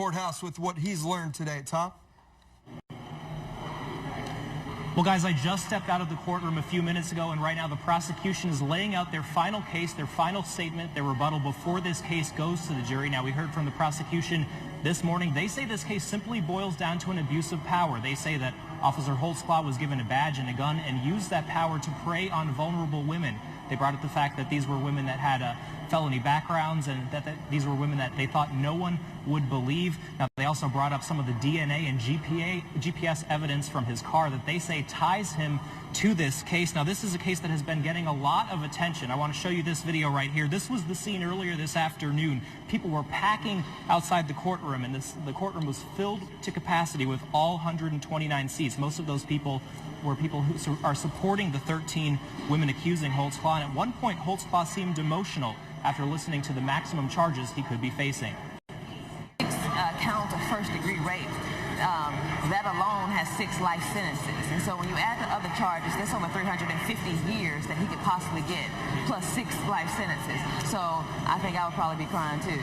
courthouse with what he's learned today. Tom? Well, guys, I just stepped out of the courtroom a few minutes ago, and right now the prosecution is laying out their final case, their final statement, their rebuttal before this case goes to the jury. Now, we heard from the prosecution this morning. They say this case simply boils down to an abuse of power. They say that Officer Holtzclaw was given a badge and a gun and used that power to prey on vulnerable women. They brought up the fact that these were women that had felony backgrounds and that these were women that they thought no one would believe. Now, they also brought up some of the DNA and GPS evidence from his car that they say ties him to this case. Now, this is a case that has been getting a lot of attention. I want to show you this video right here. This was the scene earlier this afternoon. People were packing outside the courtroom, and the courtroom was filled to capacity with all 129 seats. Most of those people were people who are supporting the 13 women accusing Holtzclaw. And at one point, Holtzclaw seemed emotional after listening to the maximum charges he could be facing. Count of first-degree rape. That alone has 6 life sentences. And so when you add the other charges, that's over 350 years that he could possibly get, plus 6 life sentences. So I think I would probably be crying too.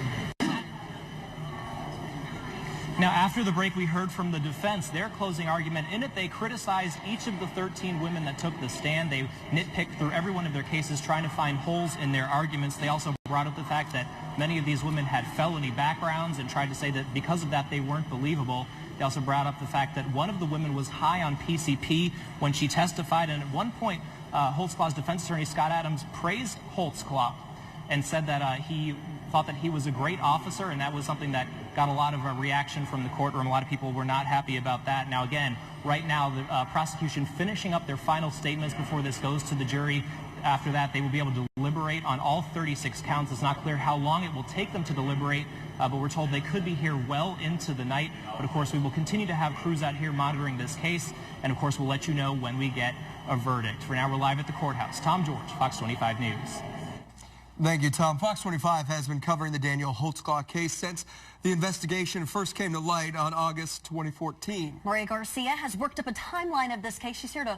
Now, after the break, we heard from the defense, their closing argument. In it, they criticized each of the 13 women that took the stand. They nitpicked through every one of their cases, trying to find holes in their arguments. They also brought up the fact that many of these women had felony backgrounds and tried to say that because of that, they weren't believable. They also brought up the fact that one of the women was high on PCP when she testified. And at one point, Holtzclaw's defense attorney, Scott Adams, praised Holtzclaw and said that he thought that he was a great officer, and that was something that got a lot of reaction from the courtroom. A lot of people were not happy about that. Now, again, right now, the prosecution finishing up their final statements before this goes to the jury. After that, they will be able to deliberate on all 36 counts. It's not clear how long it will take them to deliberate, but we're told they could be here well into the night. But, of course, we will continue to have crews out here monitoring this case, and, of course, we'll let you know when we get a verdict. For now, we're live at the courthouse. Tom George, Fox 25 News. Thank you, Tom. Fox 25 has been covering the Daniel Holtzclaw case since the investigation first came to light on August 2014. Maria Garcia has worked up a timeline of this case. She's here to